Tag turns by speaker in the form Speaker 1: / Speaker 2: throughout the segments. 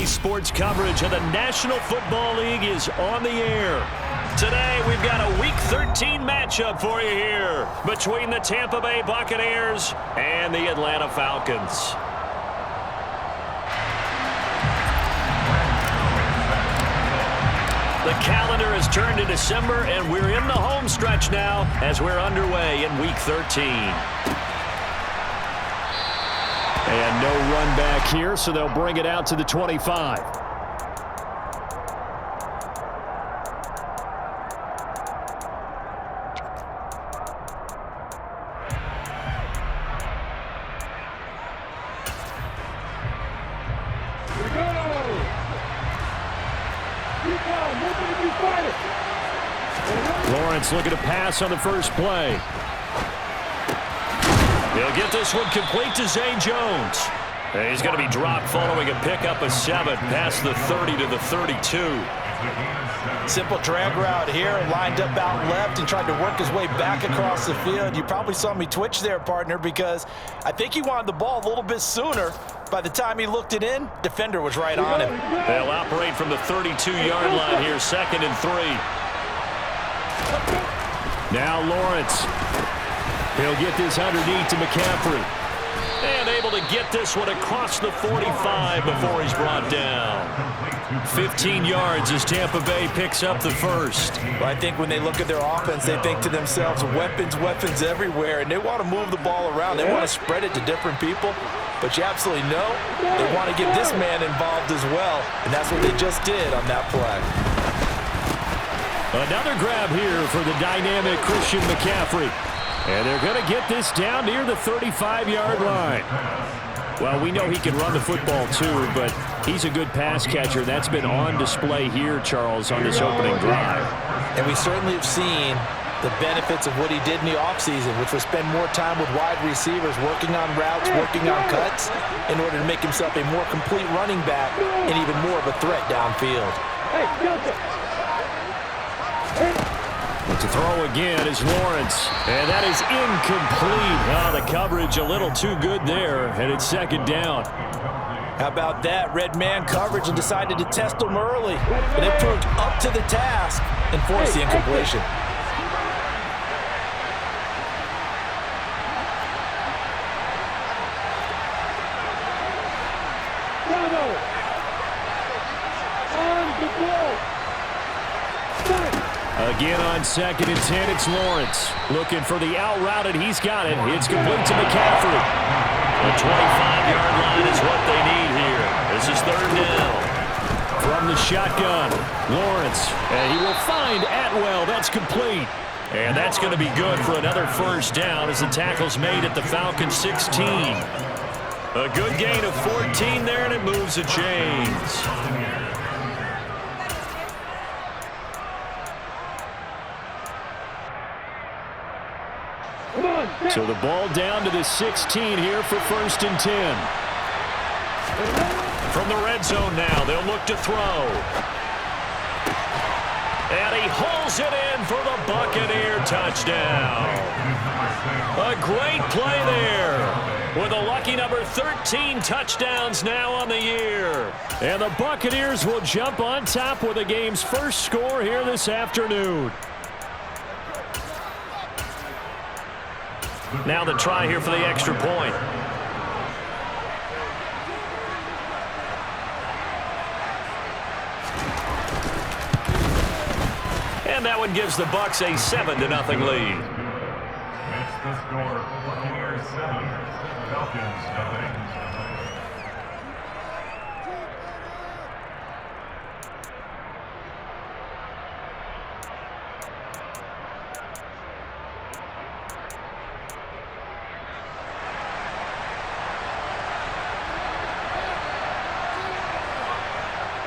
Speaker 1: Today's sports coverage of the National Football League is on the air. Today, we've got a Week 13 matchup for you here between the Tampa Bay Buccaneers and the Atlanta Falcons. The calendar has turned to December, and we're in the home stretch now as we're underway in Week 13. And no run back here, so they'll bring it out to the 25. Lawrence looking to pass on the first play. He'll get this one complete to Zay Jones. And he's going to be dropped following a pickup of 7 past the 30 to the 32.
Speaker 2: Simple drag route here, lined up out left and tried to work his way back across the field. You probably saw me twitch there, partner, because I think he wanted the ball a little bit sooner. By the time he looked it in, defender was right on him.
Speaker 1: They'll operate from the 32-yard line here, 2nd and 3. Now Lawrence. He'll get this underneath to McCaffrey. And able to get this one across the 45 before he's brought down. 15 yards as Tampa Bay picks up the first.
Speaker 2: Well, I think when they look at their offense, they think to themselves, weapons, weapons everywhere, and they want to move the ball around. They want to spread it to different people. But you absolutely know they want to get this man involved as well, and that's what they just did on that play.
Speaker 1: Another grab here for the dynamic Christian McCaffrey. And they're going to get this down near the 35-yard line. Well, we know he can run the football too, but he's a good pass catcher. That's been on display here, Charles, on this opening drive.
Speaker 2: And we certainly have seen the benefits of what he did in the offseason, which was spend more time with wide receivers, working on routes, working on cuts, in order to make himself a more complete running back and even more of a threat downfield.
Speaker 1: To throw again is Lawrence, and that is incomplete. Oh, the coverage a little too good there, and it's 2nd down.
Speaker 2: How about that? Red man coverage and decided to test him early, but it proved up to the task and forced the incompletion.
Speaker 1: Again on 2nd and 10, it's Lawrence. Looking for the out route, and he's got it. It's complete to McCaffrey. The 25-yard line is what they need here. This is 3rd down. From the shotgun, Lawrence. And he will find Atwell. That's complete. And that's going to be good for another first down as the tackle's made at the Falcons 16. A good gain of 14 there, and it moves the chains. So the ball down to the 16 here for 1st and 10. From the red zone now, they'll look to throw. And he hauls it in for the Buccaneer touchdown. A great play there with a lucky number 13 touchdowns now on the year. And the Buccaneers will jump on top with the game's first score here this afternoon. Now the try here for the extra point. And that one gives the Bucs a 7-0 lead.
Speaker 3: It's the score, Buccaneers 7, Falcons 0.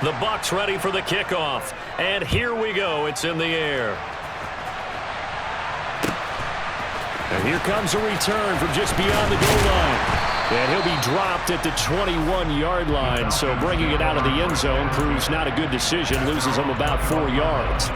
Speaker 1: The Bucs ready for the kickoff. And here we go. It's in the air. And here comes a return from just beyond the goal line. And he'll be dropped at the 21-yard line. So bringing it out of the end zone proves not a good decision. Loses him about 4 yards.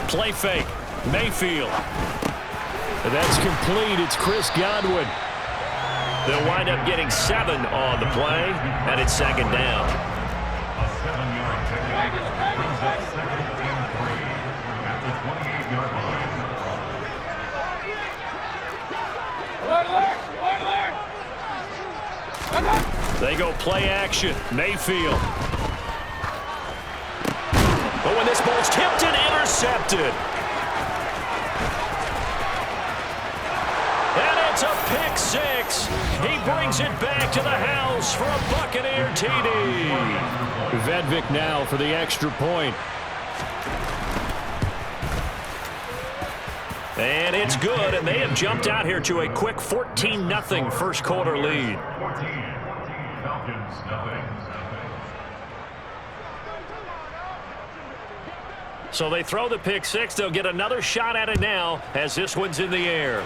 Speaker 1: Play fake. Mayfield. And that's complete. It's Chris Godwin. They'll wind up getting 7 on the play, and it's second down.
Speaker 3: A 7-yard pickup brings up 2nd and 3 at the 28-yard line.
Speaker 1: They go play action. Mayfield. But when this ball's tipped and intercepted. And it's a pick 6. He brings it back to the house for a Buccaneer TD. Vedvik now for the extra point. And it's good, and they have jumped out here to a quick 14-0 first quarter lead.
Speaker 3: 14. Falcons, nothing.
Speaker 1: So they throw the pick 6. They'll get another shot at it now as this one's in the air.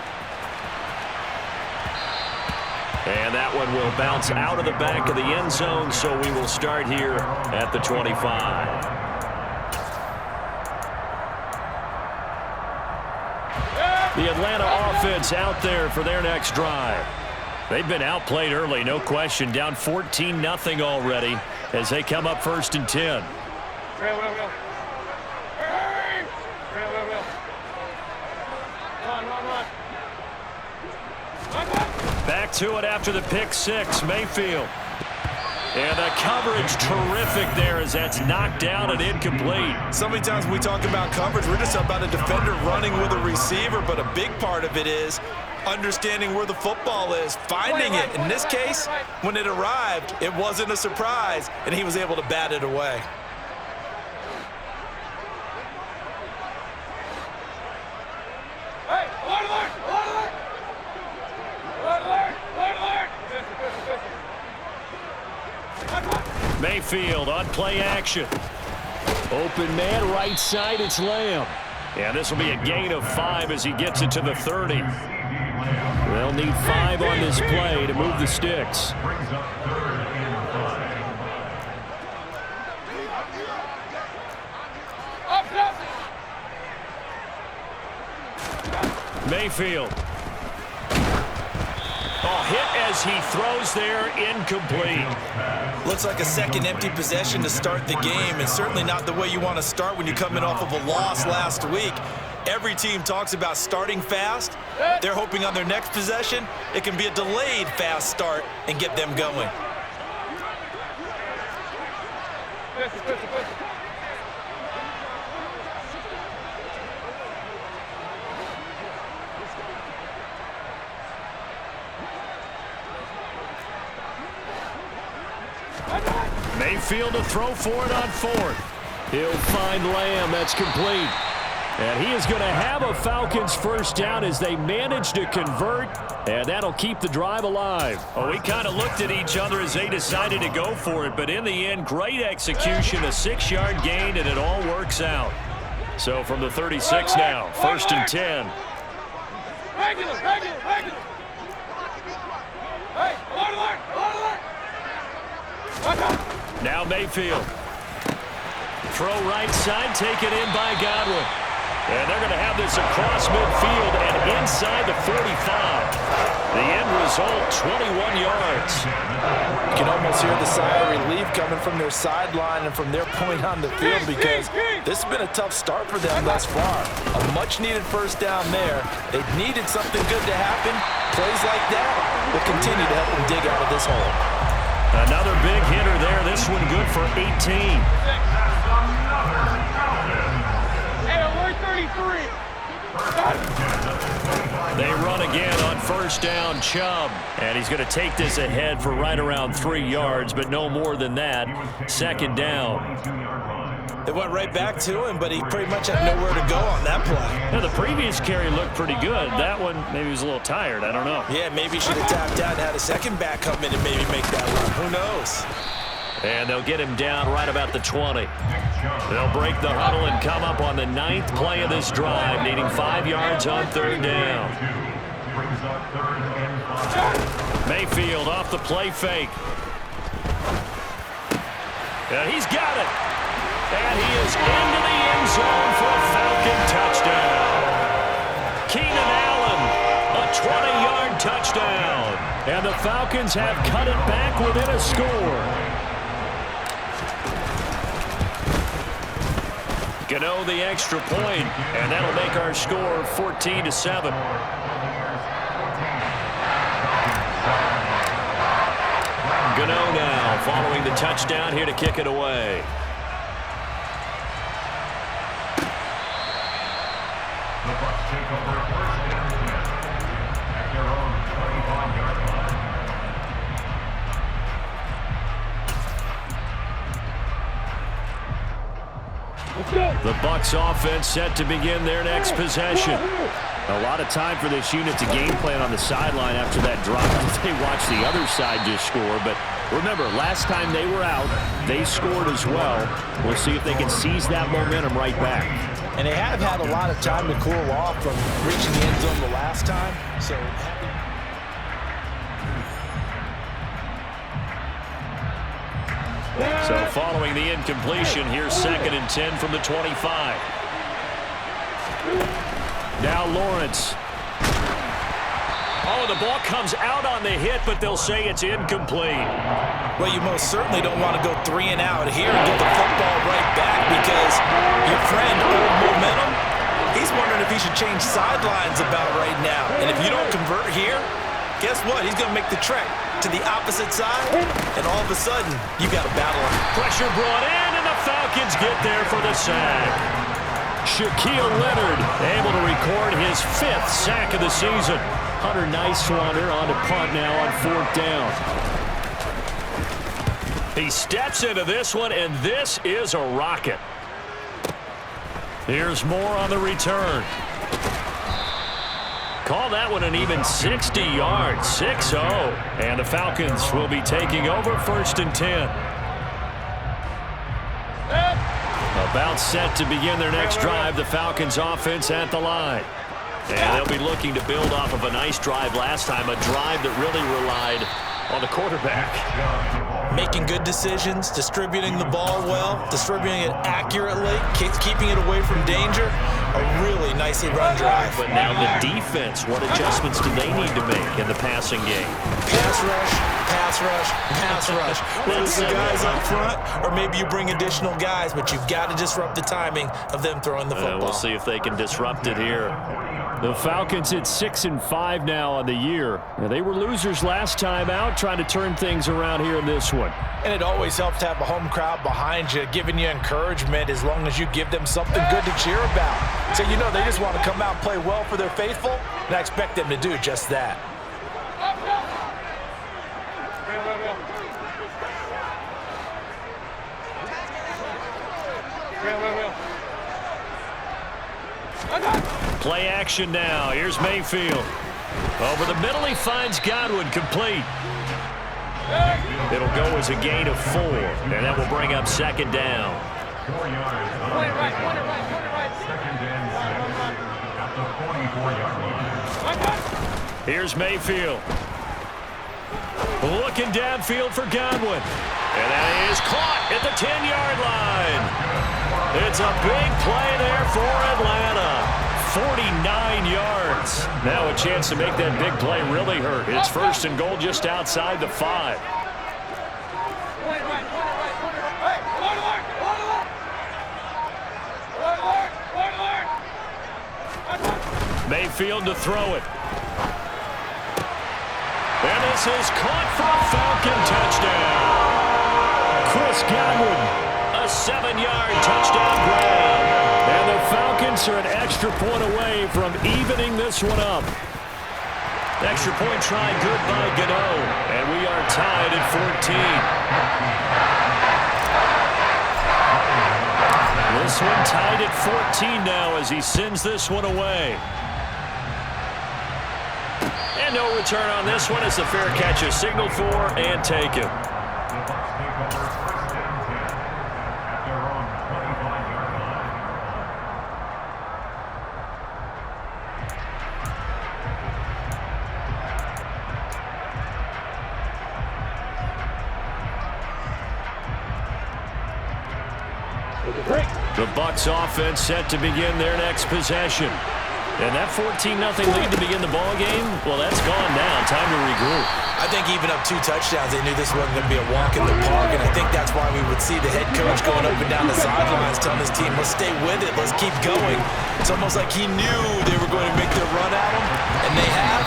Speaker 1: And that one will bounce out of the back of the end zone, so we will start here at the 25. The Atlanta offense out there for their next drive. They've been outplayed early, no question. Down 14-0 already as they come up 1st and 10. Back to it after the pick 6, Mayfield. And the coverage terrific there as that's knocked down and incomplete.
Speaker 2: So many times when we talk about coverage, we're just about a defender running with a receiver, but a big part of it is understanding where the football is, finding it. In this case, when it arrived, it wasn't a surprise, and he was able to bat it away.
Speaker 1: Mayfield on play action. Open man right side, it's Lamb. And this will be a gain of 5 as he gets it to the 30. They'll need 5 on this play to move the sticks.
Speaker 3: Brings up 3rd and 5.
Speaker 1: Mayfield. Oh, hit as he throws there, incomplete.
Speaker 2: Looks like a second empty possession to start the game, and certainly not the way you want to start when you're coming off of a loss last week. Every team talks about starting fast. They're hoping on their next possession, it can be a delayed fast start and get them going.
Speaker 1: Mayfield to throw for it on 4th. He'll find Lamb. That's complete. And he is going to have a Falcons first down as they manage to convert, and that'll keep the drive alive. Oh, we kind of looked at each other as they decided to go for it, but in the end, great execution, a 6-yard gain, and it all works out. So from the 36 now, 1st and 10. Now Mayfield. Throw right side, taken in by Godwin. And they're going to have this across midfield and inside the 45. The end result, 21 yards.
Speaker 2: You can almost hear the sigh of relief coming from their sideline and from their point on the field because this has been a tough start for them thus far. A much-needed first down there. They needed something good to happen. Plays like that will continue to help them dig out of this hole.
Speaker 1: Another big hitter there. This one good for 18. They run again on first down, Chubb. And he's going to take this ahead for right around 3 yards, but no more than that. Second down.
Speaker 2: They went right back to him, but he pretty much had nowhere to go on that play.
Speaker 1: Now, the previous carry looked pretty good. That one, maybe he was a little tired. I don't know.
Speaker 2: Yeah, maybe he should have tapped out and had a second back come in and maybe make that run. Who knows?
Speaker 1: And they'll get him down right about the 20. They'll break the huddle and come up on the 9th play of this drive, needing 5 yards on third down. Mayfield off the play fake. And he's got it. And he is into the end zone for a Falcon touchdown. touchdown. And the Falcons have cut it back within a score. Gano the extra point, and that'll make our score 14-7. Gano now following the touchdown here to kick it away.
Speaker 3: The Bucs take over first and 10 at their own 25-yard line.
Speaker 1: The Bucs offense set to begin their next possession. A lot of time for this unit to game plan on the sideline after that drop. They watch the other side just score. But remember, last time they were out, they scored as well. We'll see if they can seize that momentum right back.
Speaker 2: And they have had a lot of time to cool off from reaching the end zone the last time.
Speaker 1: So following the incompletion, here's 2nd and 10 from the 25. Now Lawrence. Oh, the ball comes out on the hit, but they'll say it's incomplete.
Speaker 2: Well, you most certainly don't want to go 3 and out here and get the football right back, because your friend, Old Momentum, he's wondering if he should change sidelines about right now. And if you don't convert here, guess what? He's going to make the trek to the opposite side, and all of a sudden, you got a battle.
Speaker 1: Pressure brought in, and the Falcons get there for the sack. Shaquille Leonard able to record his 5th sack of the season. Hunter Nicewander on to punt now on 4th down. He steps into this one, and this is a rocket. Here's more on the return. Call that one an even 60 yards, 6-0. And the Falcons will be taking over 1st and 10. About set to begin their next drive, the Falcons offense at the line. And they'll be looking to build off of a nice drive last time, a drive that really relied on the quarterback.
Speaker 2: Making good decisions, distributing the ball well, distributing it accurately, keeping it away from danger. A really nicely run drive.
Speaker 1: But now the defense, what adjustments do they need to make in the passing game?
Speaker 2: Pass rush, pass rush, pass rush. Whether it's the guys up front, or maybe you bring additional guys, but you've got to disrupt the timing of them throwing the football.
Speaker 1: We'll see if they can disrupt it here. The Falcons at 6-5 now on the year. Now, they were losers last time out, trying to turn things around here in this one.
Speaker 2: And it always helps to have a home crowd behind you, giving you encouragement as long as you give them something good to cheer about. So you know they just want to come out and play well for their faithful, and I expect them to do just that.
Speaker 1: Play action now. Here's Mayfield. Over the middle, he finds Godwin, complete. It'll go as a gain of 4, and that will bring up 2nd down.
Speaker 3: 4 yards. Second and 6 at the 44-yard line.
Speaker 1: Here's Mayfield. Looking downfield for Godwin. And that is caught at the 10-yard line. It's a big play there for Atlanta. 49 yards. Now a chance to make that big play really hurt. It's 1st and goal just outside the 5. Mayfield to throw it. And this is caught for a Falcon touchdown. Chris Godwin, a 7-yard touchdown grab. And the Falcons are an extra point away from evening this one up. Extra point try good by Gano. And we are tied at 14. This one tied at 14 now as he sends this one away. And no return on this one as the fair catch is signaled for and taken. The Bucs offense set to begin their next possession. And that 14-0 lead to begin the ball game, well, that's gone now. Time to regroup.
Speaker 2: I think even up 2 touchdowns, they knew this wasn't going to be a walk in the park, and I think that's why we would see the head coach going up and down the sidelines telling his team, let's stay with it, let's keep going. It's almost like he knew they were going to make their run at him, and they have.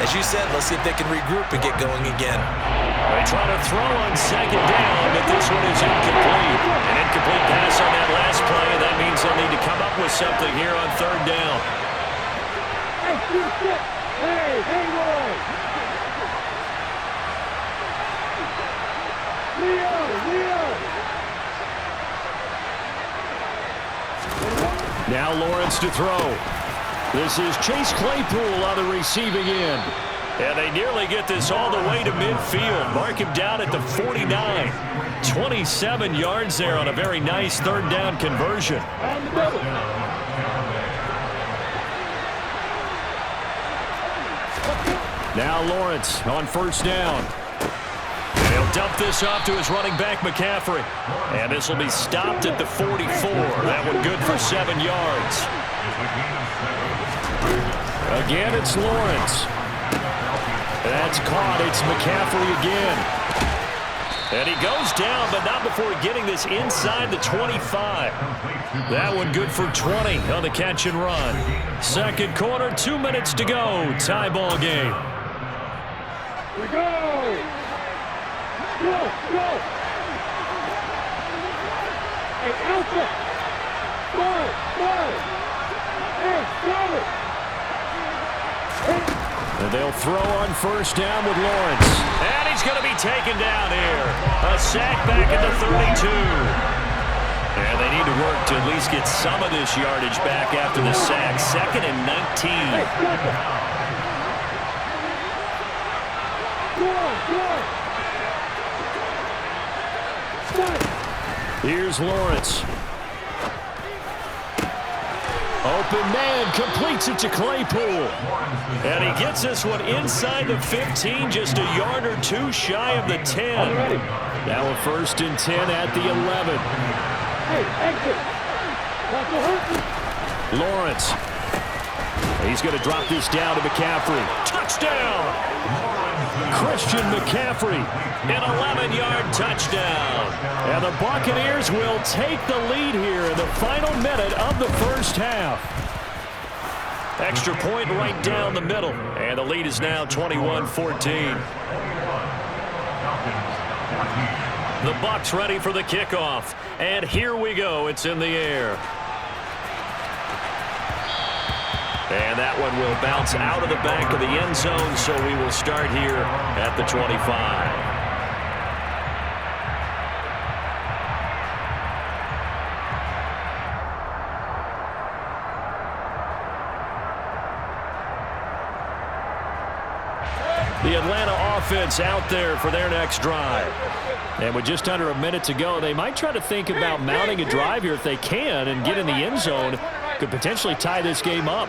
Speaker 2: As you said, let's see if they can regroup and get going again.
Speaker 1: They try to throw on second down, but this one is incomplete. An incomplete pass on that last play, and that means they'll need to come up with something here on third down.
Speaker 4: Hey, boy! Leo!
Speaker 1: Now Lawrence to throw. This is Chase Claypool on the receiving end. And they nearly get this all the way to midfield. Mark him down at the 49. 27 yards there on a very nice third down conversion. Now Lawrence on first down. And he'll dump this off to his running back, McCaffrey. And this will be stopped at the 44. That one good for 7 yards. Again, it's Lawrence. That's caught. It's McCaffrey again. And he goes down, but not before getting this inside the 25. That one good for 20 on the catch and run. Second quarter, 2 minutes to go. Tie ball game.
Speaker 4: We go! Go! Hey, Alpha! Smart! Hey, stop it!
Speaker 1: And they'll throw on first down with Lawrence. And he's going to be taken down here. A sack back at the 32. And they need to work to at least get some of this yardage back after the sack. 2nd and 19. Here's Lawrence. Open man, completes it to Claypool. And he gets this one inside the 15, just a yard or two shy of the 10. Now a 1st and 10 at the 11. Lawrence. He's going to drop this down to McCaffrey. Touchdown! Christian McCaffrey, an 11-yard touchdown. And the Buccaneers will take the lead here in the final minute of the first half. Extra point right down the middle. And the lead is now 21-14. The Bucs ready for the kickoff. And here we go. It's in the air. And that one will bounce out of the back of the end zone, so we will start here at the 25. The Atlanta offense out there for their next drive. And with just under a minute to go, they might try to think about mounting a drive here if they can and get in the end zone. Could potentially tie this game up.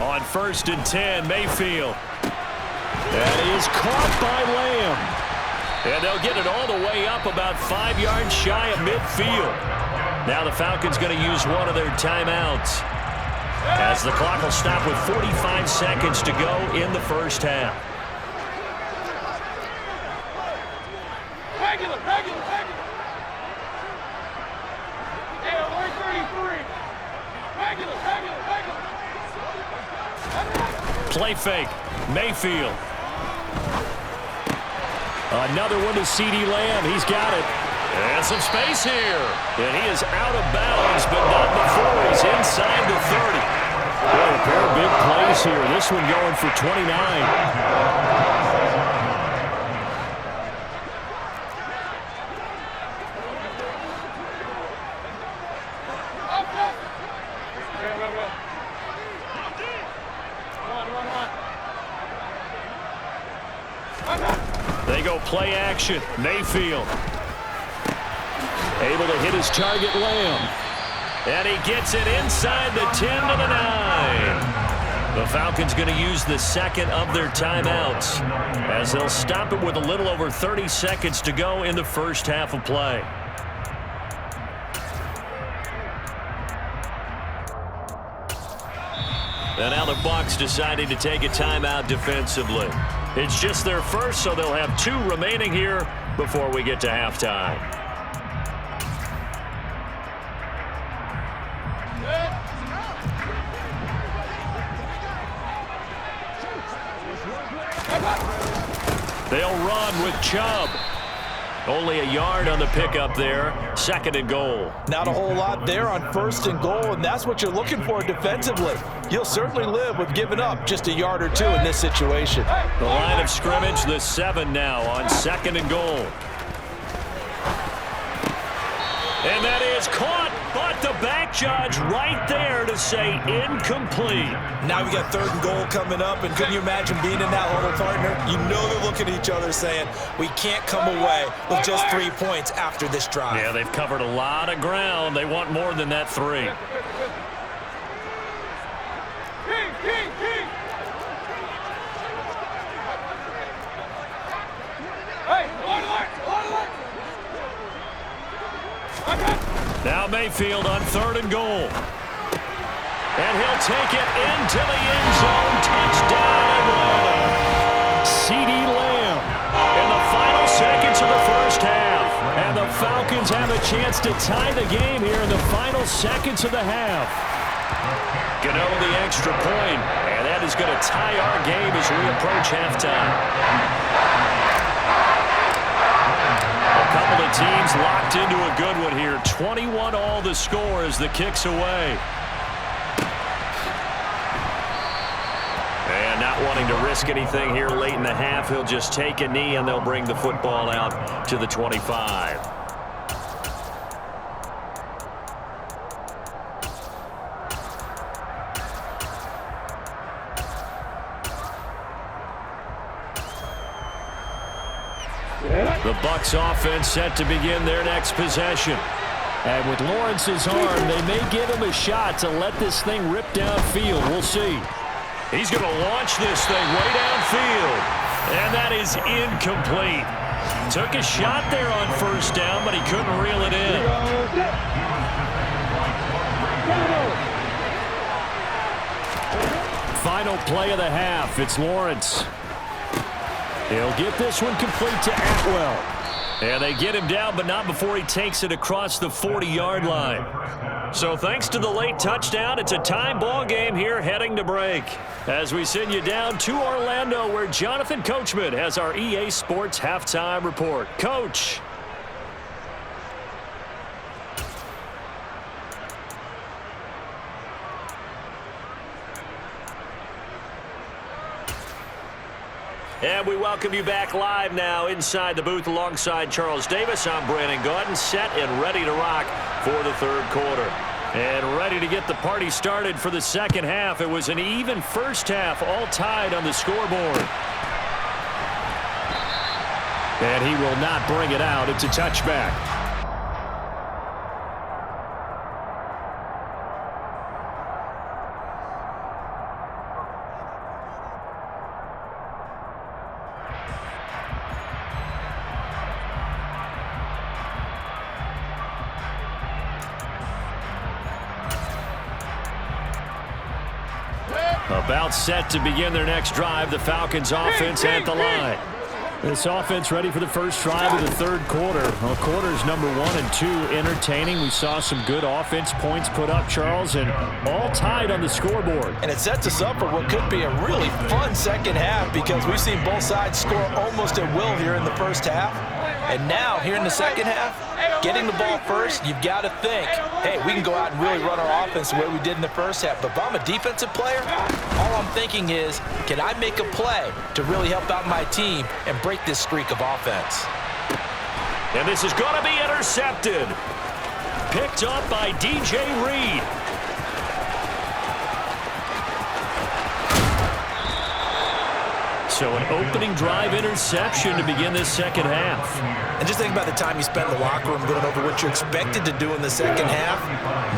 Speaker 1: On 1st and 10, Mayfield. That is caught by Lamb. And they'll get it all the way up about 5 yards shy of midfield. Now the Falcons going to use one of their timeouts, as the clock will stop with 45 seconds to go in the first half. Play fake. Mayfield. Another one to CeeDee Lamb. He's got it. And some space here. And he is out of bounds, but not before he's inside the 30. Boy, a pair of big plays here. This one going for 29. They go play action. Mayfield. Able to hit his target, Lamb. And he gets it inside the 10 to the 9. The Falcons going to use the second of their timeouts, as they'll stop it with a little over 30 seconds to go in the first half of play. And now the Bucs deciding to take a timeout defensively. It's just their first, so they'll have 2 remaining here before we get to halftime. They'll run with Chubb. Only a yard on the pickup there. 2nd and goal.
Speaker 2: Not a whole lot there on 1st and goal, and that's what you're looking for defensively. You'll certainly live with giving up just a yard or 2 in this situation.
Speaker 1: The line of scrimmage, the 7 now on 2nd and goal. And that is caught, but the back judge right there to say incomplete.
Speaker 2: Now we got 3rd and goal coming up, and can you imagine being in that huddle, partner? You know they're looking at each other saying, we can't come away with just 3 points after this drive.
Speaker 1: Yeah, they've covered a lot of ground. They want more than that 3. Now Mayfield on 3rd and goal. And he'll take it into the end zone. Touchdown, Atlanta. CeeDee Lamb in the final seconds of the first half. And the Falcons have a chance to tie the game here in the final seconds of the half. Gano the extra point, and that is going to tie our game as we approach halftime. A couple of teams locked into a good one here. 21 all the score as the kick's away. And not wanting to risk anything here late in the half, he'll just take a knee and they'll bring the football out to the 25. The Bucs offense set to begin their next possession. And with Lawrence's arm, they may give him a shot to let this thing rip downfield. We'll see. He's going to launch this thing way downfield. And that is incomplete. Took a shot there on 1st down, but he couldn't reel it in. Final play of the half. It's Lawrence. He'll get this one complete to Atwell. And they get him down, but not before he takes it across the 40-yard line. So thanks to the late touchdown, it's a tie ball game here heading to break. As we send you down to Orlando, where Jonathan Coachman has our EA Sports halftime report. Coach. And we welcome you back live now inside the booth alongside Charles Davis. I'm Brandon Gaudin, set and ready to rock for the 3rd quarter. And ready to get the party started for the 2nd half. It was an even first half, all tied on the scoreboard. And he will not bring it out. It's a touchback. About set to begin their next drive. The Falcons offense at the line. This offense ready for the first drive of the 3rd quarter. Well, quarters number 1 and 2 entertaining. We saw some good offense points put up, Charles, and all tied on the scoreboard.
Speaker 2: And it sets us up for what could be a really fun 2nd half, because we've seen both sides score almost at will here in the first half. And now, here in the 2nd half, getting the ball first, you've got to think, hey, we can go out and really run our offense the way we did in the first half. But if I'm a defensive player, all I'm thinking is, can I make a play to really help out my team and break this streak of offense?
Speaker 1: And this is going to be intercepted. Picked up by DJ Reed. So an opening drive interception to begin this 2nd half.
Speaker 2: And just think about the time you spent in the locker room going over what you expected to do in the 2nd half.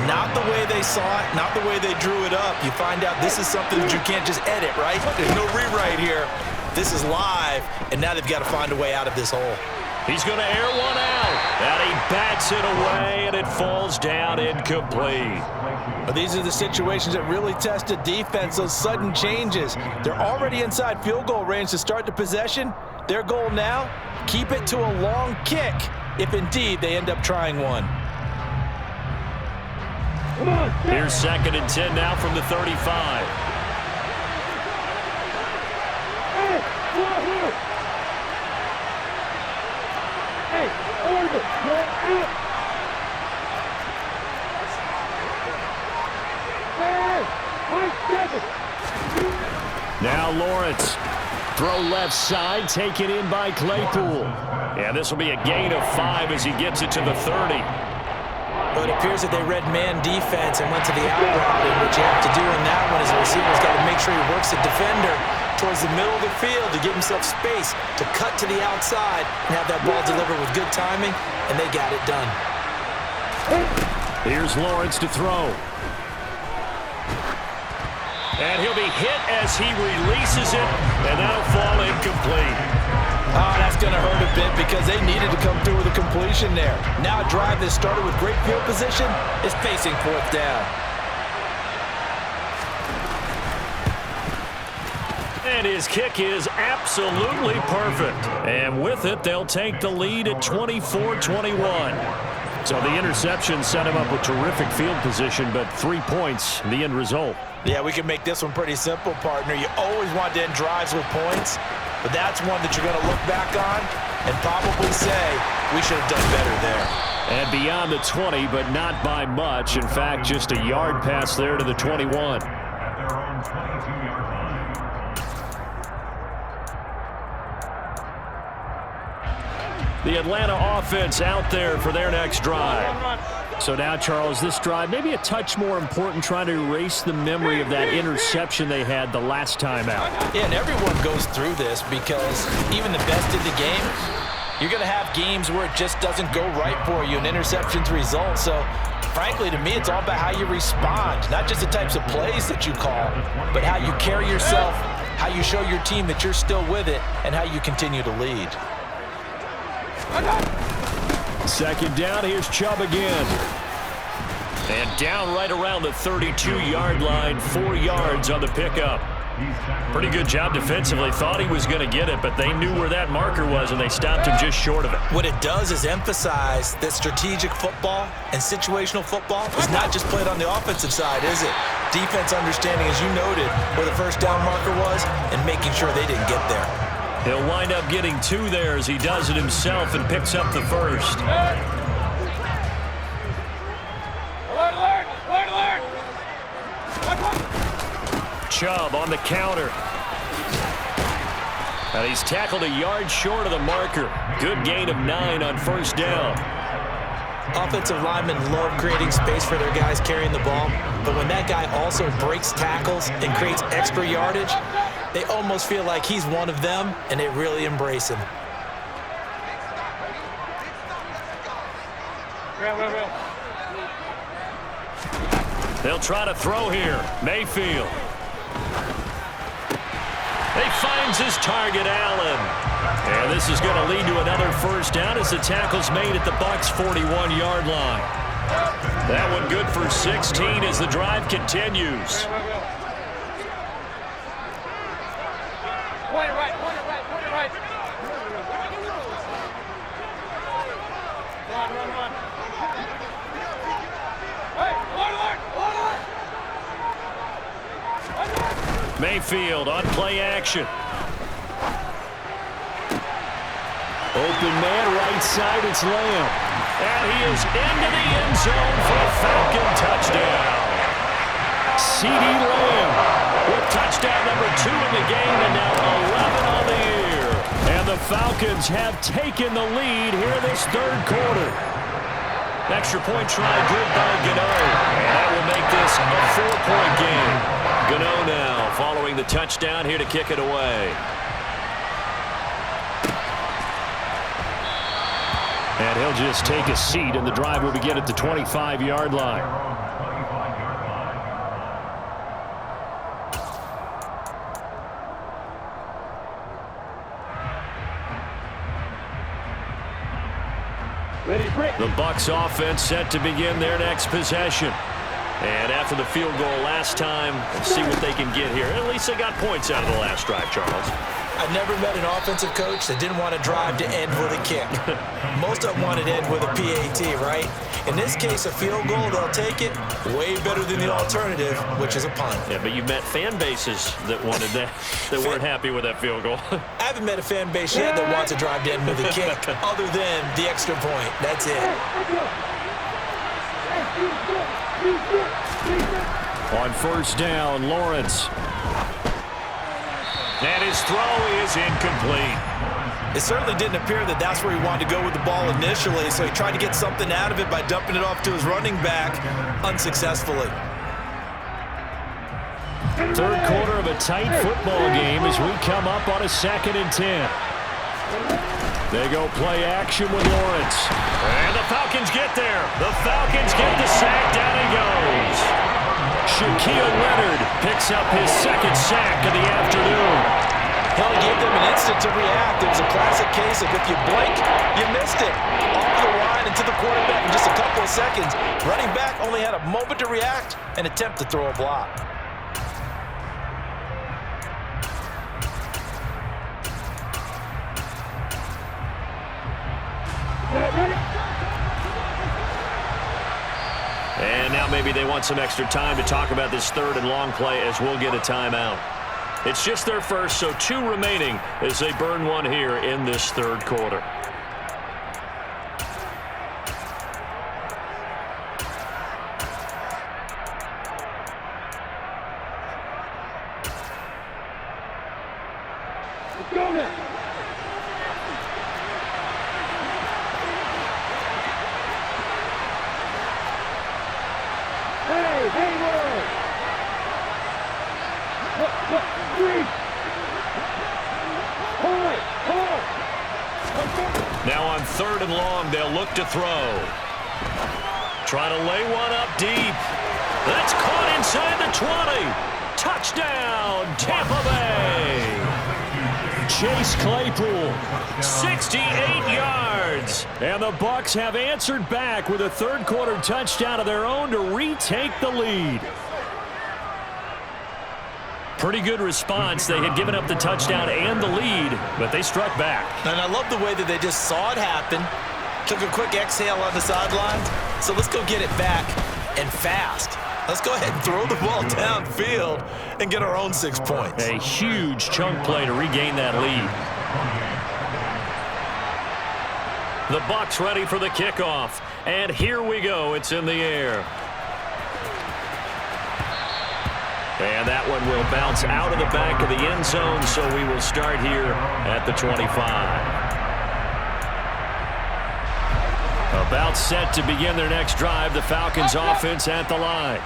Speaker 2: Not the way they saw it, not the way they drew it up. You find out this is something that you can't just edit, right? There's no rewrite here. This is live, and now they've got to find a way out of this hole.
Speaker 1: He's going to air one out. And a bad hits it away, and it falls down incomplete.
Speaker 2: Well, these are the situations that really test a defense, those sudden changes. They're already inside field goal range to start the possession. Their goal now, keep it to a long kick, if indeed they end up trying one.
Speaker 1: Here's 2nd and 10 now from the 35. Now Lawrence. Throw left side, taken in by Claypool. And this will be a gain of 5 as he gets it to the 30.
Speaker 2: But it appears that they read man defense and went to the out route. And what you have to do in that one is the receiver's got to make sure he works the defender towards the middle of the field to give himself space to cut to the outside and have that ball delivered with good timing, and they got it done.
Speaker 1: Here's Lawrence to throw. And he'll be hit as he releases it, and that'll fall incomplete.
Speaker 2: Oh, that's going to hurt a bit because they needed to come through with a completion there. Now a drive that started with great field position is facing 4th down.
Speaker 1: And his kick is absolutely perfect. And with it, they'll take the lead at 24-21. So the interception set him up with terrific field position, but 3 points, the end result.
Speaker 2: Yeah, we can make this one pretty simple, partner. You always want to end drives with points, but that's one that you're going to look back on and probably say, we should have done better there.
Speaker 1: And beyond the 20, but not by much. In fact, just a yard pass there to the 21.
Speaker 3: At their own 22-yard line.
Speaker 1: The Atlanta offense out there for their next drive. So now, Charles, this drive maybe a touch more important, trying to erase the memory of that interception they had the last time out.
Speaker 2: Yeah, and everyone goes through this because even the best in the game, you're going to have games where it just doesn't go right for you and interceptions result. So, frankly, to me, it's all about how you respond, not just the types of plays that you call, but how you carry yourself, how you show your team that you're still with it, and how you continue to lead.
Speaker 1: 2nd down, here's Chubb again. And down right around the 32-yard line, 4 yards on the pickup. Pretty good job defensively. Thought he was going to get it, but they knew where that marker was, and they stopped him just short of it.
Speaker 2: What it does is emphasize that strategic football and situational football is not just played on the offensive side, is it? Defense understanding, as you noted, where the 1st down marker was and making sure they didn't get there.
Speaker 1: He'll wind up getting 2 there as he does it himself and picks up the 1st. Chubb on the counter. And he's tackled a yard short of the marker. Good gain of 9 on 1st down.
Speaker 2: Offensive linemen love creating space for their guys carrying the ball, but when that guy also breaks tackles and creates extra yardage, they almost feel like he's one of them, and they really embrace him.
Speaker 1: They'll try to throw here. Mayfield. He finds his target, Allen. And this is going to lead to another 1st down as the tackle's made at the Bucs' 41-yard line. That one good for 16 as the drive continues.
Speaker 4: Point it right, point it right, point it right. Run. Hey, alert.
Speaker 1: Mayfield on play action. Open man, right side, it's Lamb. And he is into the end zone for a Falcon touchdown. C.D. Lamb with touchdown number 2 in the game, and now 11 on the year. And the Falcons have taken the lead here this 3rd quarter. Extra point try good by Gano. And that will make this a 4-point game. Gano now following the touchdown here to kick it away. And he'll just take a seat, and the drive will begin at the 25-yard line.
Speaker 4: Ready, break.
Speaker 1: The Bucs offense set to begin their next possession. And after the field goal last time, let's see what they can get here. At least they got points out of the last drive, Charles.
Speaker 2: I've never met an offensive coach that didn't want to drive to end with a kick. Most of them wanted to end with a PAT, right? In this case, a field goal, they'll take it. Way better than the alternative, which is a punt.
Speaker 1: Yeah, but you've met fan bases that wanted that, that weren't happy with that field goal.
Speaker 2: I haven't met a fan base yet that wants to drive to end with a kick, other than the extra point. That's it.
Speaker 1: On first down, Lawrence. And his throw is incomplete.
Speaker 2: It certainly didn't appear that that's where he wanted to go with the ball initially, so he tried to get something out of it by dumping it off to his running back unsuccessfully.
Speaker 1: Third quarter of a tight football game as we come up on a 2nd and 10. They go play action with Lawrence. And the Falcons get there. The Falcons get the sack. Down he goes. Shaquille Leonard picks up his 2nd sack of the afternoon.
Speaker 2: He only gave them an instant to react. It was a classic case of if you blink, you missed it. Off the line and to the quarterback in just a couple of seconds. Running back only had a moment to react and attempt to throw a block.
Speaker 1: And now maybe they want some extra time to talk about this 3rd and long play as we'll get a timeout. It's just their first, so 2 remaining as they burn one here in this 3rd quarter.
Speaker 4: Let's go now. Hey, Hayward! Three! Hold!
Speaker 1: Now on 3rd and long, they'll look to throw. Try to lay one up deep. That's caught inside the 20. Touchdown, Tampa Bay. Chase Claypool, 68 yards. And the Bucs have answered back with a 3rd quarter touchdown of their own to retake the lead. Pretty good response. They had given up the touchdown and the lead, but they struck back.
Speaker 2: And I love the way that they just saw it happen, took a quick exhale on the sidelines. So let's go get it back and fast. Let's go ahead and throw the ball downfield and get our own 6 points.
Speaker 1: A huge chunk play to regain that lead. The Bucs ready for the kickoff. And here we go. It's in the air. And that one will bounce out of the back of the end zone, so we will start here at the 25. About set to begin their next drive, the Falcons offense at the line.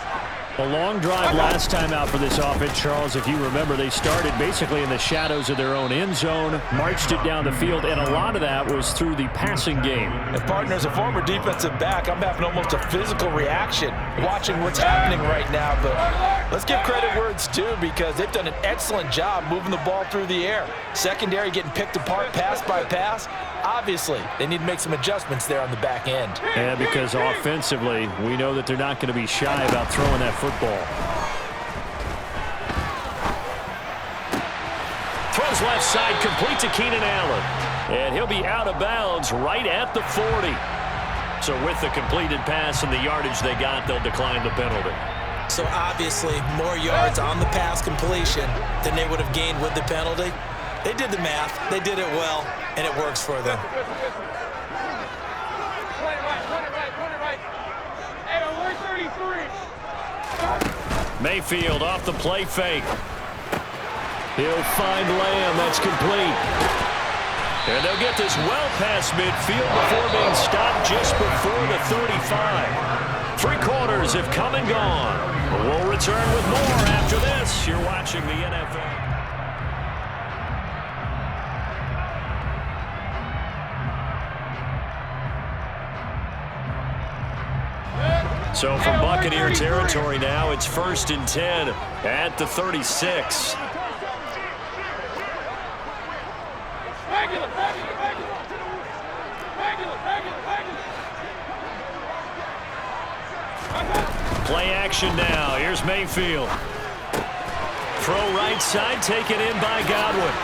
Speaker 1: A long drive last time out for this offense, Charles. If you remember, they started basically in the shadows of their own end zone, marched it down the field, and a lot of that was through the passing game.
Speaker 2: And partner, as a former defensive back, I'm having almost a physical reaction watching what's happening right now. But let's give credit where it's due because they've done an excellent job moving the ball through the air. Secondary getting picked apart pass by pass. Obviously, they need to make some adjustments there on the back end.
Speaker 1: And because offensively, we know that they're not going to be shy about throwing that football. Throws left side, complete to Keenan Allen. And he'll be out of bounds right at the 40. So with the completed pass and the yardage they got, they'll decline the penalty.
Speaker 2: So obviously, more yards on the pass completion than they would have gained with the penalty. They did the math, they did it well, and it works for them.
Speaker 1: Mayfield off the play fake. He'll find Lamb. That's complete. And they'll get this well past midfield before being stopped just before the 35. 3 quarters have come and gone. We'll return with more after this. You're watching the NFL. So from Buccaneer territory now, it's 1st and 10 at the 36. Play action now. Here's Mayfield. Throw right side, taken in by Godwin.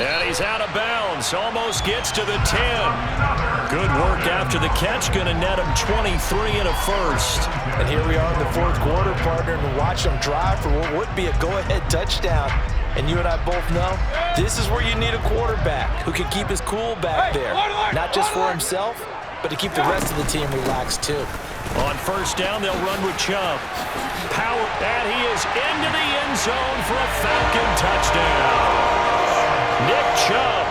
Speaker 1: And he's out of bounds. Almost gets to the 10. Good work after the catch. Going to net him 23 and a first.
Speaker 2: And here we are in the fourth quarter, partner, and watch him drive for what would be a go-ahead touchdown. And you and I both know this is where you need a quarterback who can keep his cool back there. Not just for himself, but to keep the rest of the team relaxed too.
Speaker 1: On first down, they'll run with Chubb. Power, and he is into the end zone for a Falcon touchdown. Nick Chubb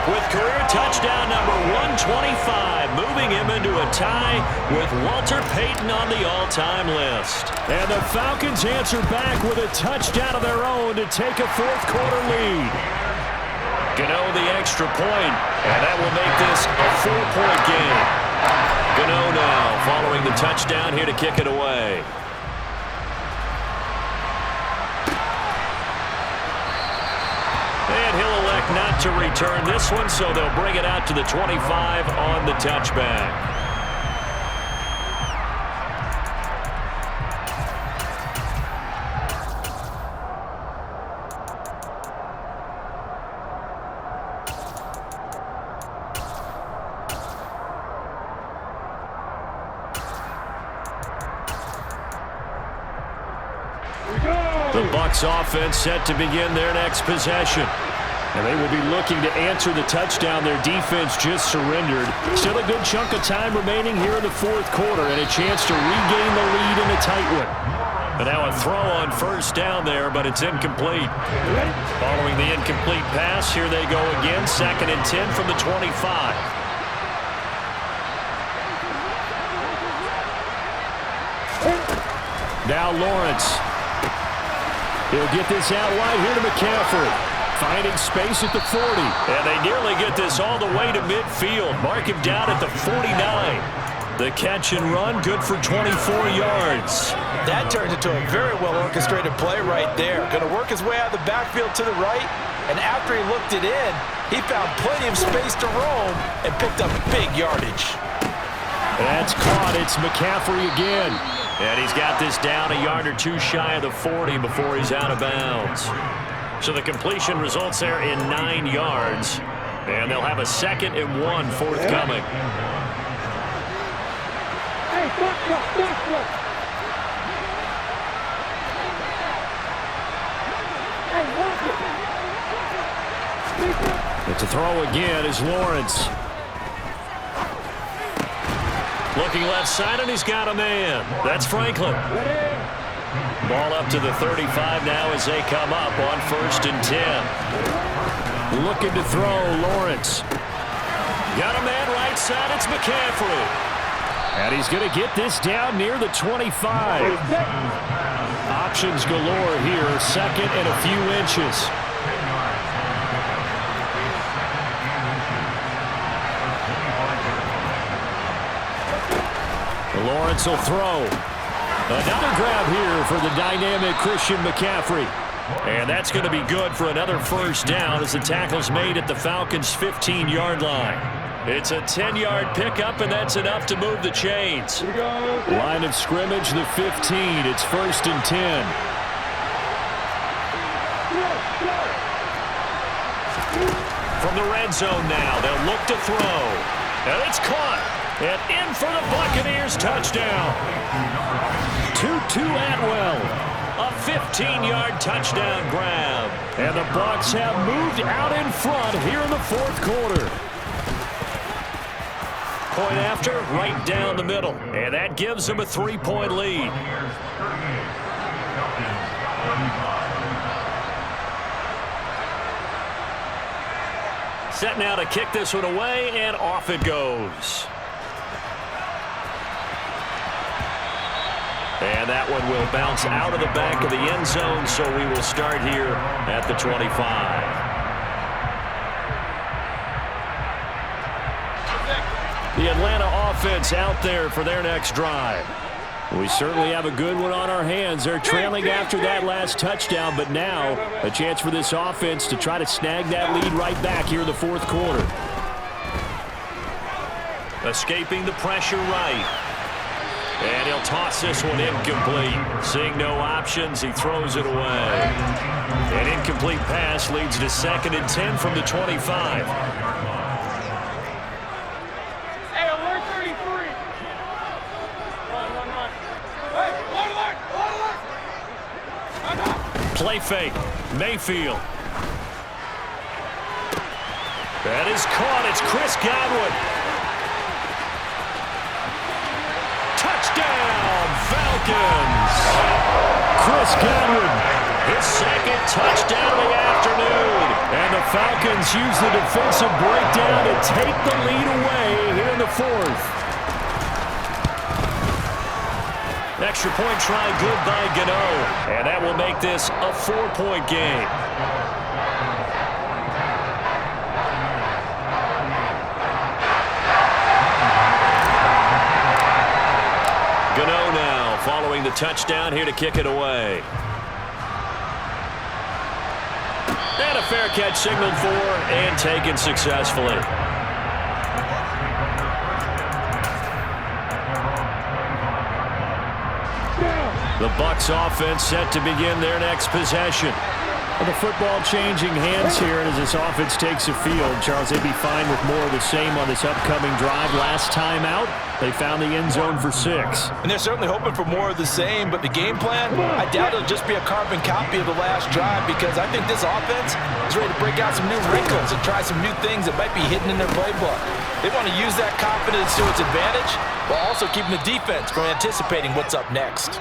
Speaker 1: with career touchdown number 125, moving him into a tie with Walter Payton on the all-time list. And the Falcons answer back with a touchdown of their own to take a fourth quarter lead. Gano the extra point, and that will make this a 4-point game. Gano now following the touchdown here to kick it away. And he'll elect not to return this one, so they'll bring it out to the 25 on the touchback. The Bucs offense set to begin their next possession. And they will be looking to answer the touchdown their defense just surrendered. Still a good chunk of time remaining here in the fourth quarter and a chance to regain the lead in a tight one. But now a throw on first down there, but it's incomplete. Following the incomplete pass, here they go again. 2nd and 10 from the 25. Now Lawrence. He'll get this out wide here to McCaffrey. Finding space at the 40. And they nearly get this all the way to midfield. Mark him down at the 49. The catch and run, good for 24 yards.
Speaker 2: That turns into a very well-orchestrated play right there. Going to work his way out of the backfield to the right. And after he looked it in, he found plenty of space to roam and picked up big yardage.
Speaker 1: That's caught. It's McCaffrey again. And he's got this down a yard or two shy of the 40 before he's out of bounds. So the completion results there in 9 yards. And they'll have a 2nd and 1 forthcoming. It's a throw again is Lawrence. Looking left side, and he's got a man. That's Franklin. Ball up to the 35 now as they come up on 1st and 10. Looking to throw, Lawrence. Got a man right side, it's McCaffrey. And he's going to get this down near the 25. Options galore here, 2nd and a few inches. Lawrence will throw. Another grab here for the dynamic Christian McCaffrey. And that's going to be good for another first down as the tackle's made at the Falcons' 15-yard line. It's a 10-yard pickup, and that's enough to move the chains. Line of scrimmage, the 15. It's 1st and 10. From the red zone now, they'll look to throw. And it's caught. And in for the Buccaneers touchdown. Tutu Atwell. A 15-yard touchdown grab. And the Bucs have moved out in front here in the fourth quarter. Point after, right down the middle. And that gives them a 3-point lead. Set now to kick this one away, and off it goes. And that one will bounce out of the back of the end zone, so we will start here at the 25. The Atlanta offense out there for their next drive. We certainly have a good one on our hands. They're trailing after that last touchdown, but now a chance for this offense to try to snag that lead right back here in the fourth quarter. Escaping the pressure right. And he'll toss this one incomplete. Seeing no options, he throws it away. An incomplete pass leads to 2nd and 10 from the 25.
Speaker 4: Hey, alert 33. Run. Hey, alert.
Speaker 1: Play fake. Mayfield. That is caught. It's Chris Godwin. Touchdown, Falcons. Chris Godwin, his 2nd touchdown of the afternoon. And the Falcons use the defensive breakdown to take the lead away here in the 4th. Extra point try good by Gano. And that will make this a 4-point game. Gano now following the touchdown here to kick it away. And a fair catch signaled for and taken successfully. The Bucs offense set to begin their next possession.
Speaker 5: Well, the football changing hands here, and as this offense takes the field, Charles, they'd be fine with more of the same on this upcoming drive. Last time out, they found the end zone for 6.
Speaker 2: And they're certainly hoping for more of the same, but the game plan, I doubt it'll just be a carbon copy of the last drive, because I think this offense is ready to break out some new wrinkles and try some new things that might be hidden in their playbook. They want to use that confidence to its advantage, while also keeping the defense from anticipating what's up next.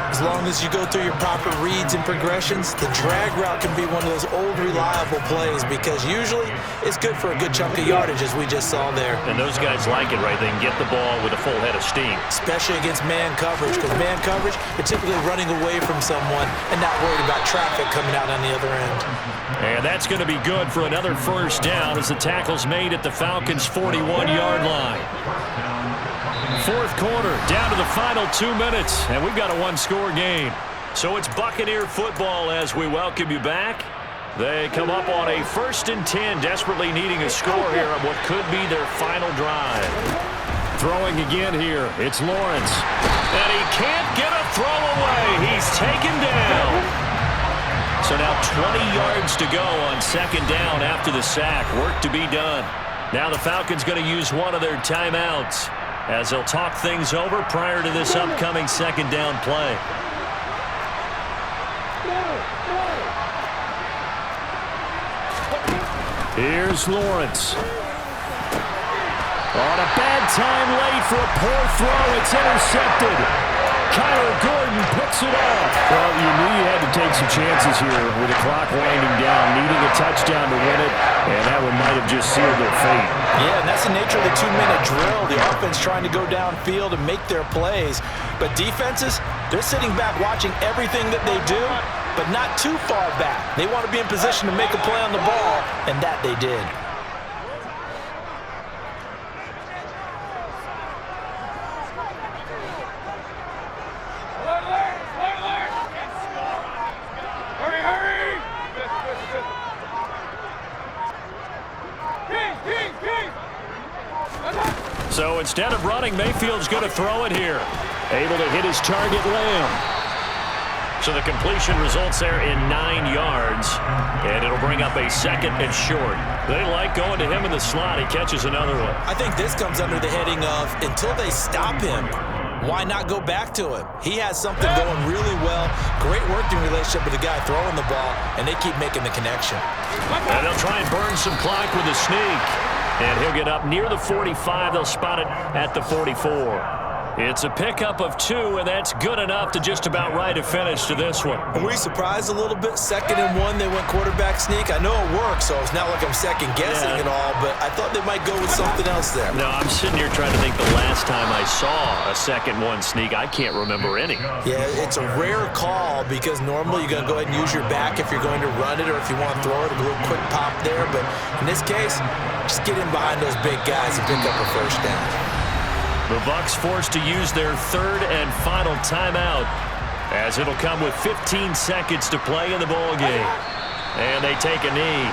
Speaker 6: As long as you go through your proper reads and progressions, the drag route can be one of those old reliable plays, because usually it's good for a good chunk of yardage, as we just saw there.
Speaker 1: And those guys like it, right? They can get the ball with a full head of steam.
Speaker 6: Especially against man coverage, because man coverage, you're typically running away from someone and not worried about traffic coming out on the other end.
Speaker 1: And that's going to be good for another 1st down as the tackle's made at the Falcons' 41-yard line. 4th quarter, down to the final 2 minutes, and we've got a 1-score game. So it's Buccaneer football as we welcome you back. They come up on a 1st and 10, desperately needing a score here on what could be their final drive.
Speaker 5: Throwing again here, it's Lawrence.
Speaker 1: And he can't get a throw away. He's taken down. So now 20 yards to go on 2nd down after the sack. Work to be done. Now the Falcons going to use one of their timeouts as they'll talk things over prior to this upcoming 2nd down play.
Speaker 5: Here's Lawrence. On a bad time late for a poor throw. It's intercepted. Kyler Gordon picks it off. Well, you knew you had to take some chances here with the clock winding down, needing a touchdown to win it, and that one might have just sealed their fate.
Speaker 2: Yeah, and that's the nature of the 2-minute drill. The offense trying to go downfield and make their plays. But defenses, they're sitting back watching everything that they do, but not too far back. They want to be in position to make a play on the ball, and that they did.
Speaker 1: So instead of running, Mayfield's going to throw it here. Able to hit his target, Lamb. So the completion results there in 9 yards, and it'll bring up a 2nd and short. They like going to him in the slot. He catches another one.
Speaker 6: I think this comes under the heading of, until they stop him, why not go back to him? He has something going really well. Great working relationship with the guy throwing the ball, and they keep making the connection.
Speaker 1: And they'll try and burn some clock with a sneak. And he'll get up near the 45. They'll spot it at the 44. It's a pickup of 2, and that's good enough to just about write a finish to this one.
Speaker 6: Were we surprised a little bit? 2nd and 1, they went quarterback sneak. I know it worked, so it's not like I'm second-guessing at all, but I thought they might go with something else there.
Speaker 1: No, I'm sitting here trying to think the last time I saw a 2nd 1 sneak. I can't remember any.
Speaker 6: Yeah, it's a rare call because normally you're going to go ahead and use your back if you're going to run it or if you want to throw it, a little quick pop there. But in this case, just get in behind those big guys and pick up a 1st down.
Speaker 1: The Bucs forced to use their 3rd and final timeout as it'll come with 15 seconds to play in the ball game. And they take a knee.